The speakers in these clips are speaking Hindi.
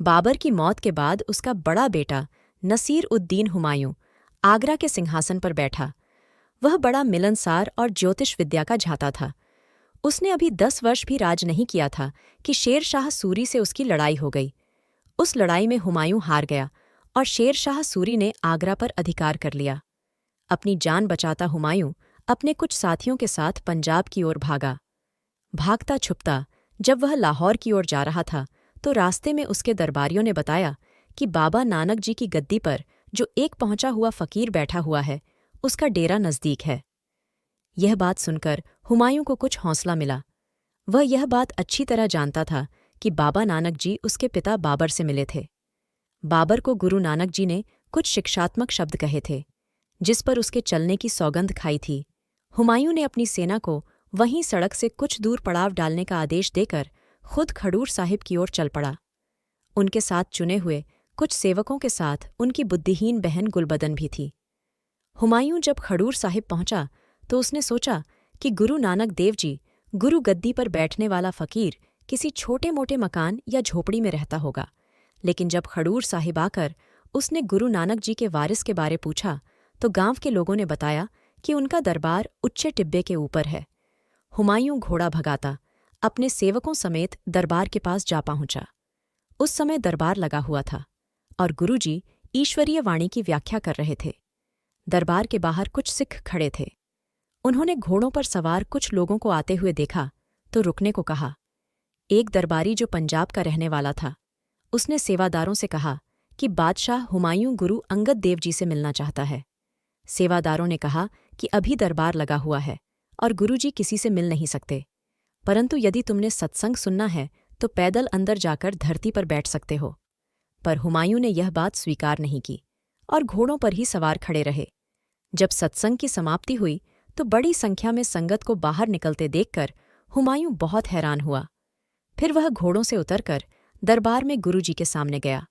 बाबर की मौत के बाद उसका बड़ा बेटा नसीर उद्दीन हुमायूं आगरा के सिंहासन पर बैठा। वह बड़ा मिलनसार और ज्योतिष विद्या का झाता था। उसने अभी 10 वर्ष भी राज नहीं किया था कि शेर शाह सूरी से उसकी लड़ाई हो गई। उस लड़ाई में हुमायूं हार गया और शेर शाह सूरी ने आगरा पर अधिकार कर लिया। अपनी जान बचाता हुमायूं अपने कुछ साथियों के साथ पंजाब की ओर भागा। भागता छुपता जब वह लाहौर की ओर जा रहा था तो रास्ते में उसके दरबारियों ने बताया कि बाबा नानक जी की गद्दी पर जो एक पहुंचा हुआ फकीर बैठा हुआ है, उसका डेरा नज़दीक है। यह बात सुनकर हुमायूं को कुछ हौसला मिला। वह यह बात अच्छी तरह जानता था कि बाबा नानक जी उसके पिता बाबर से मिले थे। बाबर को गुरु नानक जी ने कुछ शिक्षात्मक शब्द कहे थे, जिस पर उसके चलने की सौगंध खाई थी। हुमायूं ने अपनी सेना को वहीं सड़क से कुछ दूर पड़ाव डालने का आदेश देकर खुद खडूर साहिब की ओर चल पड़ा। उनके साथ चुने हुए कुछ सेवकों के साथ उनकी बुद्धिहीन बहन गुलबदन भी थी। हुमायूं जब खडूर साहिब पहुंचा तो उसने सोचा कि गुरु नानक देव जी, गुरु गद्दी पर बैठने वाला फकीर, किसी छोटे मोटे मकान या झोपड़ी में रहता होगा। लेकिन जब खडूर साहिब आकर उसने गुरु नानक जी के वारिस के बारे पूछा तो गांव के लोगों ने बताया कि उनका दरबार उच्चे टिब्बे के ऊपर है। हुमायूं घोड़ा भगाता अपने सेवकों समेत दरबार के पास जा पहुंचा। उस समय दरबार लगा हुआ था और गुरुजी ईश्वरीय वाणी की व्याख्या कर रहे थे। दरबार के बाहर कुछ सिख खड़े थे। उन्होंने घोड़ों पर सवार कुछ लोगों को आते हुए देखा तो रुकने को कहा। एक दरबारी जो पंजाब का रहने वाला था, उसने सेवादारों से कहा कि बादशाह हुमायूं गुरु अंगद देव जी से मिलना चाहता है। सेवादारों ने कहा कि अभी दरबार लगा हुआ है और गुरुजी किसी से मिल नहीं सकते, परंतु यदि तुमने सत्संग सुनना है तो पैदल अंदर जाकर धरती पर बैठ सकते हो। पर हुमायूं ने यह बात स्वीकार नहीं की और घोड़ों पर ही सवार खड़े रहे। जब सत्संग की समाप्ति हुई तो बड़ी संख्या में संगत को बाहर निकलते देखकर हुमायूं बहुत हैरान हुआ। फिर वह घोड़ों से उतरकर दरबार में गुरुजी के सामने गया।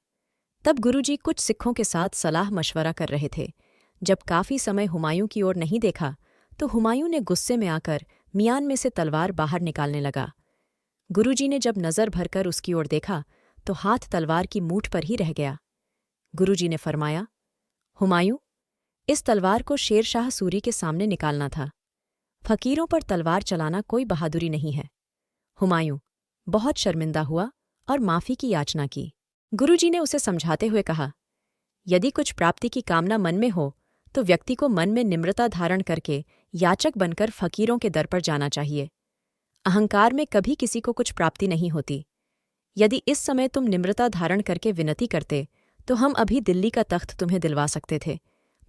तब गुरुजी कुछ सिखों के साथ सलाह मशवरा कर रहे थे। जब काफी समय हुमायूं की ओर नहीं देखा तो हुमायूं ने गुस्से में आकर मियान में से तलवार बाहर निकालने लगा। गुरुजी ने जब नजर भरकर उसकी ओर देखा तो हाथ तलवार की मूठ पर ही रह गया। गुरुजी ने फरमाया, हुमायूं, इस तलवार को शेर शाह सूरी के सामने निकालना था। फकीरों पर तलवार चलाना कोई बहादुरी नहीं है। हुमायूं बहुत शर्मिंदा हुआ और माफी की याचना की। गुरुजी ने उसे समझाते हुए कहा, यदि कुछ प्राप्ति की कामना मन में हो तो व्यक्ति को मन में निम्रता धारण करके याचक बनकर फकीरों के दर पर जाना चाहिए। अहंकार में कभी किसी को कुछ प्राप्ति नहीं होती। यदि इस समय तुम निम्रता धारण करके विनती करते तो हम अभी दिल्ली का तख्त तुम्हें दिलवा सकते थे,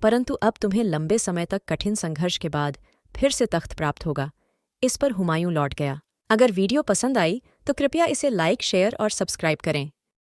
परंतु अब तुम्हें लंबे समय तक कठिन संघर्ष के बाद फिर से तख्त प्राप्त होगा। इस पर हुमायूं लौट गया। अगर वीडियो पसंद आई तो कृपया इसे लाइक, शेयर और सब्सक्राइब करें।